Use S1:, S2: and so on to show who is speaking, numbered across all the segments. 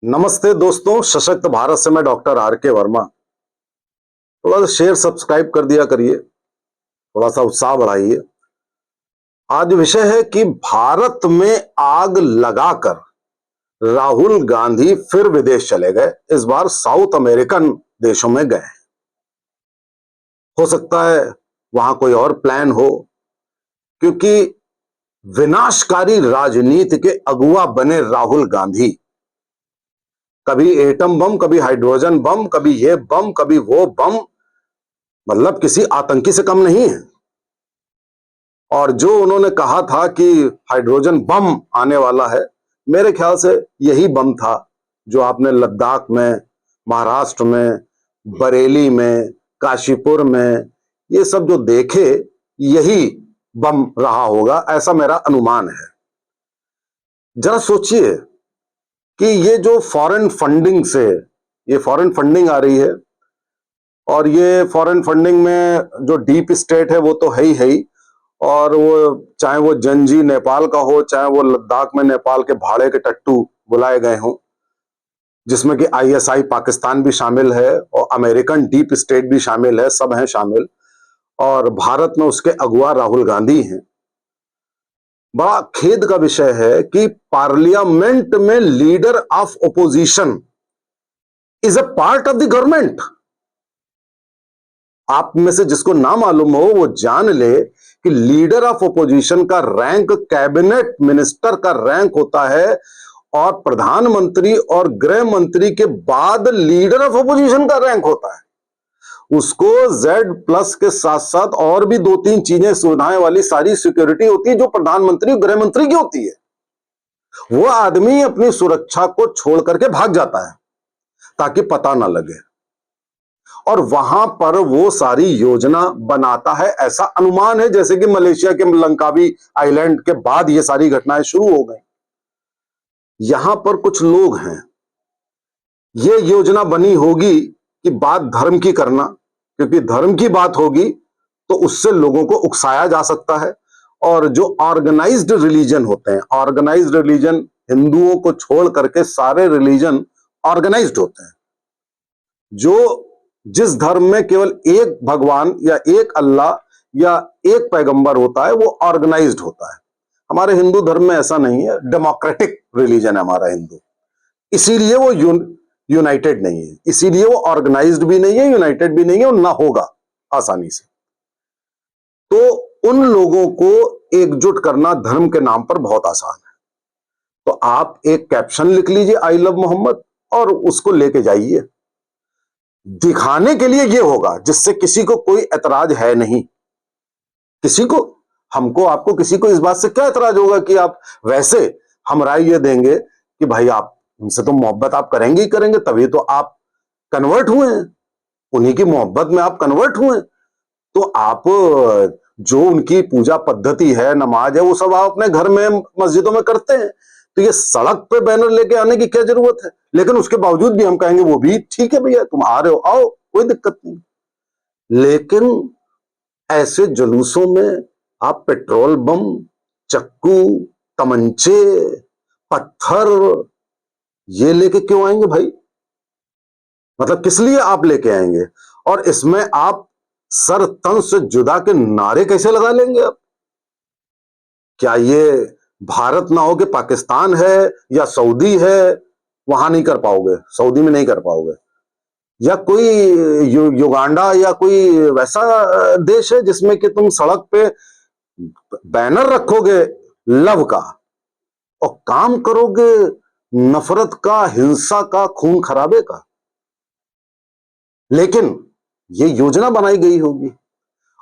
S1: नमस्ते दोस्तों, सशक्त भारत से मैं डॉक्टर आर के वर्मा। थोड़ा सा शेयर सब्सक्राइब कर दिया करिए, थोड़ा सा उत्साह बढ़ाइए। आज विषय है कि भारत में आग लगाकर राहुल गांधी फिर विदेश चले गए। इस बार साउथ अमेरिकन देशों में गए। हो सकता है वहां कोई और प्लान हो, क्योंकि विनाशकारी राजनीति के अगुवा बने राहुल गांधी। कभी एटम बम, कभी हाइड्रोजन बम, कभी ये बम, कभी वो बम, मतलब किसी आतंकी से कम नहीं है। और जो उन्होंने कहा था कि हाइड्रोजन बम आने वाला है, मेरे ख्याल से यही बम था जो आपने लद्दाख में, महाराष्ट्र में, बरेली में, काशीपुर में, ये सब जो देखे, यही बम रहा होगा, ऐसा मेरा अनुमान है। जरा सोचिए कि ये जो फॉरेन फंडिंग से, ये फॉरेन फंडिंग आ रही है, और ये फॉरेन फंडिंग में जो डीप स्टेट है वो तो है ही, और वो चाहे वो जंजी नेपाल का हो, चाहे वो लद्दाख में नेपाल के भाड़े के टट्टू बुलाए गए हों, जिसमें कि आईएसआई पाकिस्तान भी शामिल है और अमेरिकन डीप स्टेट भी शामिल है, सब हैं शामिल। और भारत में उसके अगुवा राहुल गांधी हैं। बड़ा खेद का विषय है कि पार्लियामेंट में leader of opposition is a part of the government. आप में से जिसको ना मालूम हो वो जान ले कि लीडर ऑफ ओपोजिशन का रैंक कैबिनेट मिनिस्टर का रैंक होता है, और प्रधानमंत्री और गृह मंत्री के बाद लीडर ऑफ ओपोजिशन का रैंक होता है। उसको जेड प्लस के साथ साथ और भी दो तीन चीजें, सुविधाएं वाली सारी सिक्योरिटी होती है जो प्रधानमंत्री गृह मंत्री की होती है। वो आदमी अपनी सुरक्षा को छोड़ करके भाग जाता है ताकि पता ना लगे, और वहां पर वो सारी योजना बनाता है, ऐसा अनुमान है। जैसे कि मलेशिया के लंकावी आइलैंड के बाद ये सारी घटनाएं शुरू हो गई। यहां पर कुछ लोग हैं, ये योजना बनी होगी कि बात धर्म की करना, क्योंकि धर्म की बात होगी तो उससे लोगों को उकसाया जा सकता है। और जो ऑर्गेनाइज्ड रिलीजन होते हैं, ऑर्गेनाइज्ड रिलीजन हिंदुओं को छोड़ करके सारे रिलीजन ऑर्गेनाइज्ड होते हैं। जो जिस धर्म में केवल एक भगवान या एक अल्लाह या एक पैगंबर होता है, वो ऑर्गेनाइज्ड होता है। हमारे हिंदू धर्म में ऐसा नहीं है, डेमोक्रेटिक रिलीजन है हमारा हिंदू। इसीलिए वो यूनाइटेड नहीं है, इसीलिए वो ऑर्गेनाइज्ड भी नहीं है, यूनाइटेड भी नहीं है, और ना होगा आसानी से। तो उन लोगों को एकजुट करना धर्म के नाम पर बहुत आसान है। तो आप एक कैप्शन लिख लीजिए, आई लव मोहम्मद, और उसको लेके जाइए। दिखाने के लिए ये होगा जिससे किसी को कोई एतराज है नहीं। किसी को, हमको, आपको, किसी को इस बात से क्या एतराज होगा कि आप, वैसे हम राय ये देंगे कि भाई आप उनसे तो मोहब्बत आप करेंगे ही करेंगे, तभी तो आप कन्वर्ट हुए हैं, उन्हीं की मोहब्बत में आप कन्वर्ट हुए। तो आप जो उनकी पूजा पद्धति है, नमाज है, वो सब आप अपने घर में, मस्जिदों में करते हैं। तो ये सड़क पे बैनर लेके आने की क्या जरूरत है? लेकिन उसके बावजूद भी हम कहेंगे वो भी ठीक है भैया, तुम आ रहे हो आओ, कोई दिक्कत नहीं। लेकिन ऐसे जुलूसों में आप पेट्रोल बम, चक्कू, तमंचे, पत्थर ये लेके क्यों आएंगे भाई? मतलब किस लिए आप लेके आएंगे? और इसमें आप सर तन से जुदा के नारे कैसे लगा लेंगे आप? क्या ये भारत ना हो कि पाकिस्तान है या सऊदी है, वहां नहीं कर पाओगे, सऊदी में नहीं कर पाओगे, या कोई युगांडा या कोई वैसा देश है जिसमें कि तुम सड़क पे बैनर रखोगे लव का और काम करोगे नफरत का, हिंसा का, खून खराबे का। लेकिन ये योजना बनाई गई होगी,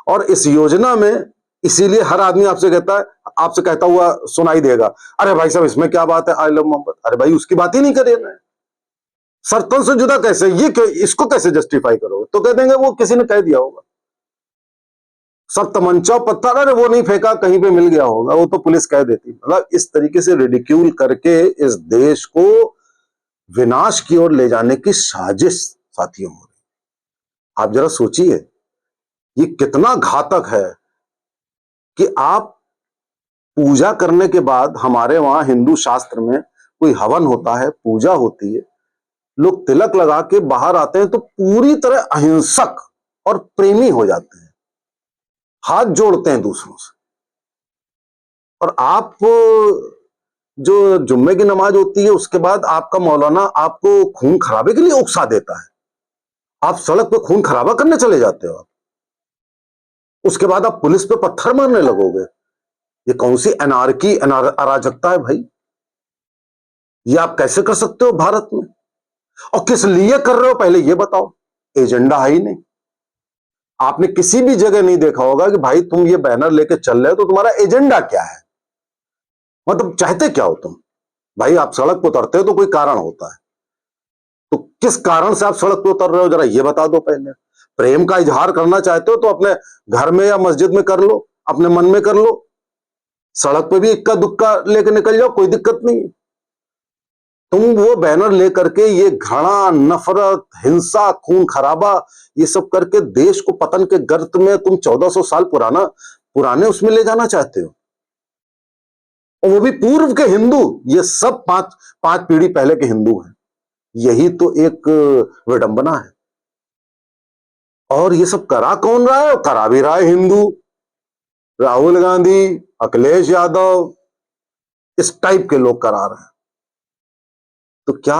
S1: और इस योजना में इसीलिए हर आदमी आपसे कहता है, आपसे कहता हुआ सुनाई देगा, अरे भाई साहब इसमें क्या बात है, आई लव मोहम्मद। अरे भाई उसकी बात ही नहीं करे ना, सरतन से जुदा कैसे, ये इसको कैसे जस्टिफाई करोगे? तो कह देंगे वो किसी ने कह दिया होगा। सब तमंचा पत्थर, अरे वो नहीं फेंका, कहीं पे मिल गया होगा, वो तो पुलिस कह देती। मतलब इस तरीके से रिडिक्यूल करके इस देश को विनाश की ओर ले जाने की साजिश साथियों हो रही। आप जरा सोचिए ये कितना घातक है कि आप पूजा करने के बाद, हमारे वहां हिंदू शास्त्र में कोई हवन होता है, पूजा होती है, लोग तिलक लगा के बाहर आते हैं तो पूरी तरह अहिंसक और प्रेमी हो जाते हैं, हाथ जोड़ते हैं दूसरों से। और आप जो जुम्मे की नमाज होती है उसके बाद आपका मौलाना आपको खून खराबे के लिए उकसा देता है, आप सड़क पे खून खराबा करने चले जाते हो, उसके बाद आप पुलिस पे पत्थर मारने लगोगे। ये कौन सी अनारकी अराजकता है भाई? ये आप कैसे कर सकते हो भारत में? और किस लिए कर रहे हो पहले ये बताओ। एजेंडा है ही नहीं। आपने किसी भी जगह नहीं देखा होगा कि भाई तुम ये बैनर लेके चल रहे हो तो तुम्हारा एजेंडा क्या है, मतलब चाहते क्या हो तुम? भाई आप सड़क पर उतरते हो तो कोई कारण होता है, तो किस कारण से आप सड़क पर उतर रहे हो जरा ये बता दो पहले। प्रेम का इजहार करना चाहते हो तो अपने घर में या मस्जिद में कर लो, अपने मन में कर लो, सड़क पे भी इक्का दुक्का लेके निकल जाओ, कोई दिक्कत नहीं है। तुम वो बैनर लेकर के ये घृणा, नफरत, हिंसा, खून खराबा ये सब करके देश को पतन के गर्त में तुम 1400 साल पुराने उसमें ले जाना चाहते हो, और वो भी पूर्व के हिंदू। ये सब पांच पीढ़ी पहले के हिंदू हैं। यही तो एक विडंबना है। और ये सब करा कौन रहा है? करा भी रहा है हिंदू, राहुल गांधी, अखिलेश यादव, इस टाइप के लोग करा रहे हैं। तो क्या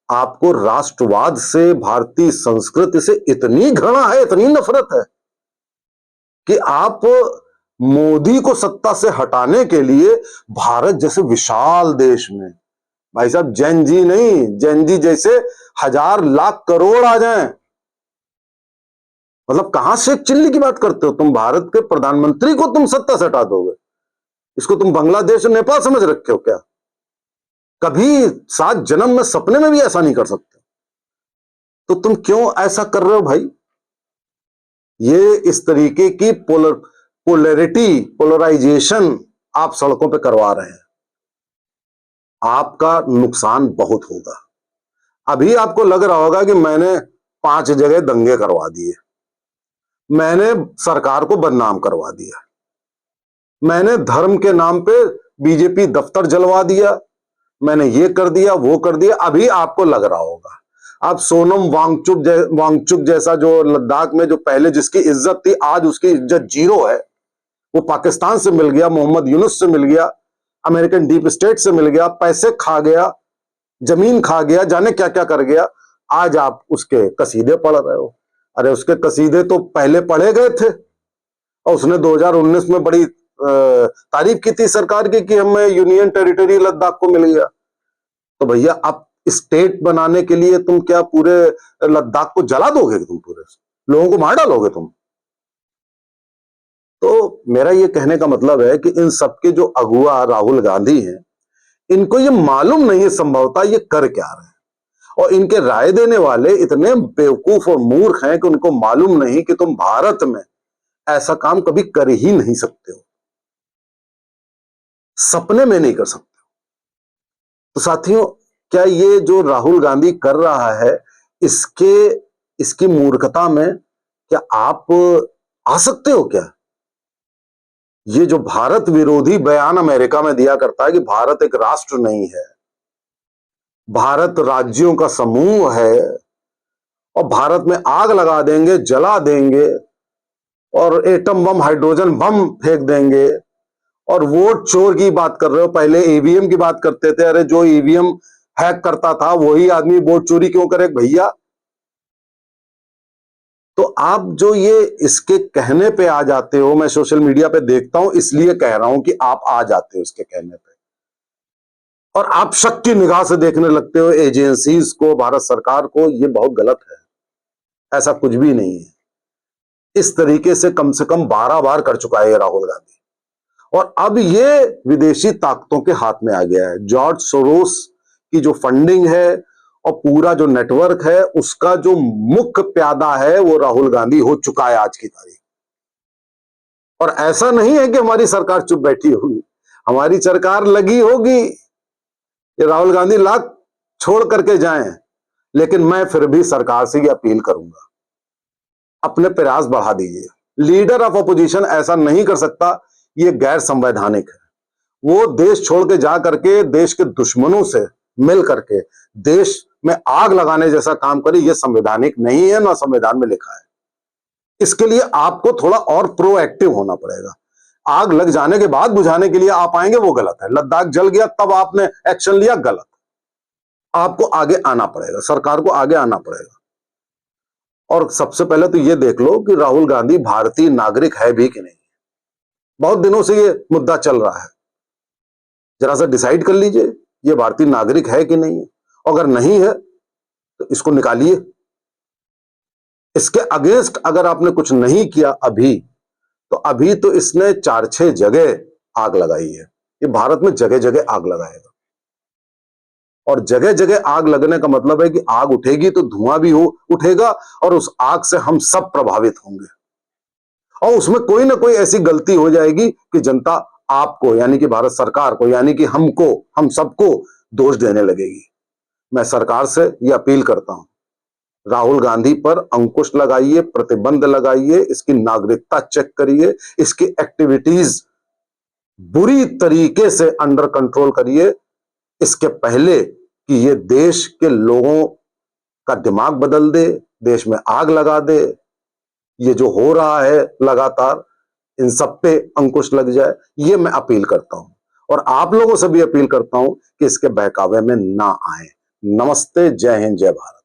S1: आपको राष्ट्रवाद से, भारतीय संस्कृति से इतनी घृणा है, इतनी नफरत है कि आप मोदी को सत्ता से हटाने के लिए भारत जैसे विशाल देश में, भाई साहब जैन जी नहीं, जैन जी जैसे 1000 लाख करोड़ आ जाएं, मतलब कहां से चिल्ली की बात करते हो तुम? भारत के प्रधानमंत्री को तुम सत्ता से हटा दोगे? इसको तुम बांग्लादेश और नेपाल समझ रखे हो क्या? कभी 7 जन्म में सपने में भी ऐसा नहीं कर सकते। तो तुम क्यों ऐसा कर रहे हो भाई? ये इस तरीके की पोलराइजेशन आप सड़कों पे करवा रहे हैं, आपका नुकसान बहुत होगा। अभी आपको लग रहा होगा कि मैंने 5 जगह दंगे करवा दिए, मैंने सरकार को बदनाम करवा दिया, मैंने धर्म के नाम पे बीजेपी दफ्तर जलवा दिया, मैंने ये कर दिया वो कर दिया। अभी आपको लग रहा होगा आप सोनम वांगचुक जैसा जो लद्दाख में जो पहले जिसकी इज्जत थी आज उसकी इज्जत जीरो है, वो पाकिस्तान से मिल गया, मोहम्मद यूनुस से मिल गया, अमेरिकन डीप स्टेट से मिल गया, पैसे खा गया, जमीन खा गया, जाने क्या क्या कर गया। आज आप उसके कसीदे पढ़ रहे हो। अरे उसके कसीदे तो पहले पढ़े गए थे, और उसने 2019 में बड़ी तारीफ की थी सरकार की कि हमें यूनियन टेरिटरी लद्दाख को मिल गया। तो भैया आप स्टेट बनाने के लिए तुम क्या पूरे लद्दाख को जला दोगे? तुम पूरे लोगों को मार डालोगे तुम? तो मेरा ये कहने का मतलब है कि इन सबके जो अगुआ राहुल गांधी हैं, इनको ये मालूम नहीं है संभवतः ये कर क्या रहे हैं, और इनके राय देने वाले इतने बेवकूफ और मूर्ख हैं कि उनको मालूम नहीं कि तुम भारत में ऐसा काम कभी कर ही नहीं सकते हो, सपने में नहीं कर सकते। तो साथियों, क्या ये जो राहुल गांधी कर रहा है, इसकी मूर्खता में क्या आप आ सकते हो क्या? ये जो भारत विरोधी बयान अमेरिका में दिया करता है कि भारत एक राष्ट्र नहीं है, भारत राज्यों का समूह है, और भारत में आग लगा देंगे, जला देंगे, और एटम बम, हाइड्रोजन बम फेंक देंगे, और वोट चोर की बात कर रहे हो। पहले ईवीएम की बात करते थे, अरे जो ईवीएम हैक करता था वही आदमी वोट चोरी क्यों करे भैया? तो आप जो ये इसके कहने पे आ जाते हो, मैं सोशल मीडिया पे देखता हूं इसलिए कह रहा हूं कि आप आ जाते हो इसके कहने पे, और आप शक की निगाह से देखने लगते हो एजेंसीज को, भारत सरकार को। ये बहुत गलत है, ऐसा कुछ भी नहीं है। इस तरीके से कम 12 बार कर चुका है ये राहुल गांधी, और अब ये विदेशी ताकतों के हाथ में आ गया है। जॉर्ज सोरोस की जो फंडिंग है और पूरा जो नेटवर्क है, उसका जो मुख्य प्यादा है वो राहुल गांधी हो चुका है आज की तारीख। और ऐसा नहीं है कि हमारी सरकार चुप बैठी होगी, हमारी सरकार लगी होगी कि राहुल गांधी लाख छोड़ करके जाएं, लेकिन मैं फिर भी सरकार से ये अपील करूंगा, अपने प्रयास बढ़ा दीजिए। लीडर ऑफ अपोजिशन ऐसा नहीं कर सकता, ये गैर संवैधानिक है। वो देश छोड़ के जा करके देश के दुश्मनों से मिल करके देश में आग लगाने जैसा काम करे, ये संवैधानिक नहीं है, ना संविधान में लिखा है। इसके लिए आपको थोड़ा और प्रोएक्टिव होना पड़ेगा। आग लग जाने के बाद बुझाने के लिए आप आएंगे, वो गलत है। लद्दाख जल गया तब आपने एक्शन लिया, गलत। आपको आगे आना पड़ेगा, सरकार को आगे आना पड़ेगा। और सबसे पहले तो ये देख लो कि राहुल गांधी भारतीय नागरिक है भी कि नहीं। बहुत दिनों से ये मुद्दा चल रहा है, जरा सा डिसाइड कर लीजिए ये भारतीय नागरिक है कि नहीं है। अगर नहीं है तो इसको निकालिए। इसके अगेंस्ट अगर आपने कुछ नहीं किया अभी, तो अभी तो इसने 4-6 जगह आग लगाई है। ये भारत में जगह जगह आग लगाएगा, और जगह जगह आग लगने का मतलब है कि आग उठेगी तो धुआं भी उठेगा, और उस आग से हम सब प्रभावित होंगे। और उसमें कोई ना कोई ऐसी गलती हो जाएगी कि जनता आपको, यानी कि भारत सरकार को, यानी कि हमको, हम सबको दोष देने लगेगी। मैं सरकार से यह अपील करता हूं, राहुल गांधी पर अंकुश लगाइए, प्रतिबंध लगाइए, इसकी नागरिकता चेक करिए, इसकी एक्टिविटीज बुरी तरीके से अंडर कंट्रोल करिए, इसके पहले कि ये देश के लोगों का दिमाग बदल दे, देश में आग लगा दे। ये जो हो रहा है लगातार, इन सब पे अंकुश लग जाए, ये मैं अपील करता हूं। और आप लोगों से भी अपील करता हूं कि इसके बहकावे में ना आए। नमस्ते, जय हिंद, जय भारत।